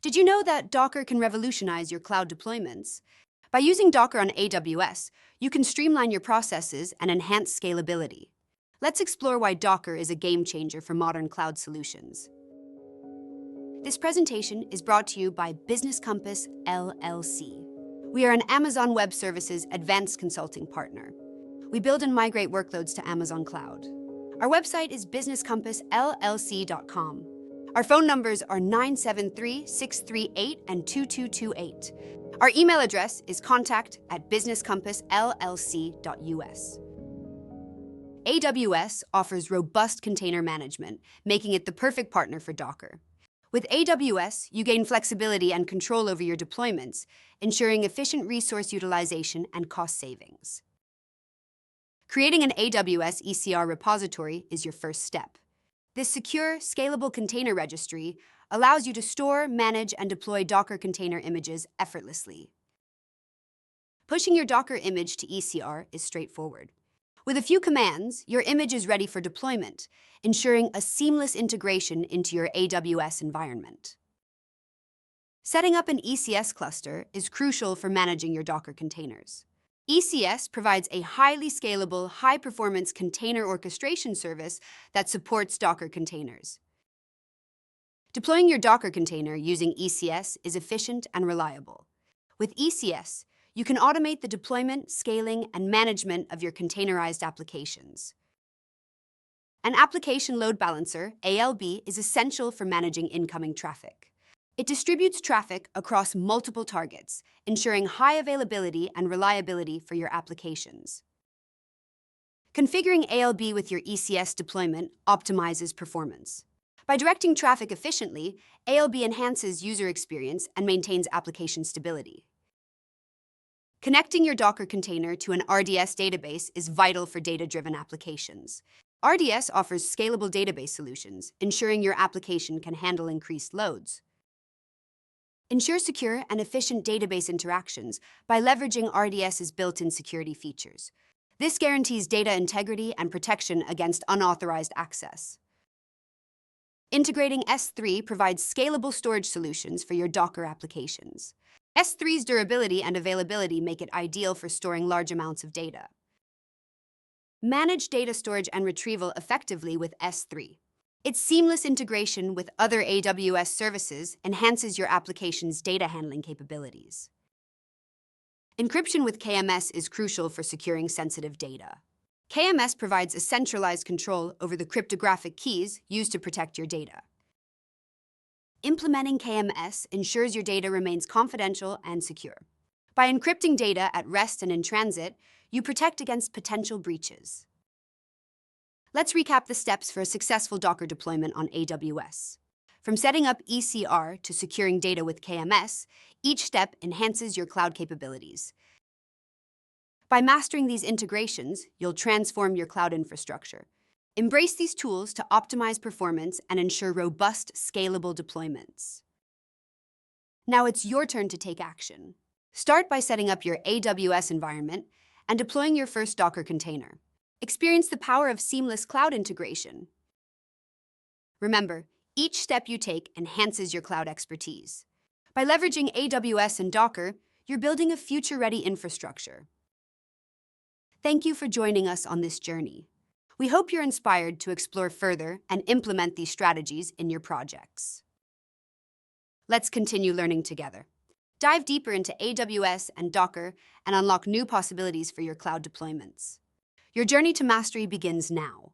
Did you know that Docker can revolutionize your cloud deployments? By using Docker on AWS, you can streamline your processes and enhance scalability. Let's explore why Docker is a game changer for modern cloud solutions. This presentation is brought to you by Business Compass LLC. We are an Amazon Web Services advanced consulting partner. We build and migrate workloads to Amazon Cloud. Our website is businesscompassllc.com. Our phone numbers are 973-638 and 2228. Our email address is contact@businesscompassllc.us. AWS offers robust container management, making it the perfect partner for Docker. With AWS, you gain flexibility and control over your deployments, ensuring efficient resource utilization and cost savings. Creating an AWS ECR repository is your first step. This secure, scalable container registry allows you to store, manage, and deploy Docker container images effortlessly. Pushing your Docker image to ECR is straightforward. With a few commands, your image is ready for deployment, ensuring a seamless integration into your AWS environment. Setting up an ECS cluster is crucial for managing your Docker containers. ECS provides a highly scalable, high-performance container orchestration service that supports Docker containers. Deploying your Docker container using ECS is efficient and reliable. With ECS, you can automate the deployment, scaling, and management of your containerized applications. An application load balancer, ALB, is essential for managing incoming traffic. It distributes traffic across multiple targets, ensuring high availability and reliability for your applications. Configuring ALB with your ECS deployment optimizes performance. By directing traffic efficiently, ALB enhances user experience and maintains application stability. Connecting your Docker container to an RDS database is vital for data-driven applications. RDS offers scalable database solutions, ensuring your application can handle increased loads. Ensure secure and efficient database interactions by leveraging RDS's built-in security features. This guarantees data integrity and protection against unauthorized access. Integrating S3 provides scalable storage solutions for your Docker applications. S3's durability and availability make it ideal for storing large amounts of data. Manage data storage and retrieval effectively with S3. Its seamless integration with other AWS services enhances your application's data handling capabilities. Encryption with KMS is crucial for securing sensitive data. KMS provides a centralized control over the cryptographic keys used to protect your data. Implementing KMS ensures your data remains confidential and secure. By encrypting data at rest and in transit, you protect against potential breaches. Let's recap the steps for a successful Docker deployment on AWS. From setting up ECR to securing data with KMS, each step enhances your cloud capabilities. By mastering these integrations, you'll transform your cloud infrastructure. Embrace these tools to optimize performance and ensure robust, scalable deployments. Now it's your turn to take action. Start by setting up your AWS environment and deploying your first Docker container. Experience the power of seamless cloud integration. Remember, each step you take enhances your cloud expertise. By leveraging AWS and Docker, you're building a future-ready infrastructure. Thank you for joining us on this journey. We hope you're inspired to explore further and implement these strategies in your projects. Let's continue learning together. Dive deeper into AWS and Docker and unlock new possibilities for your cloud deployments. Your journey to mastery begins now.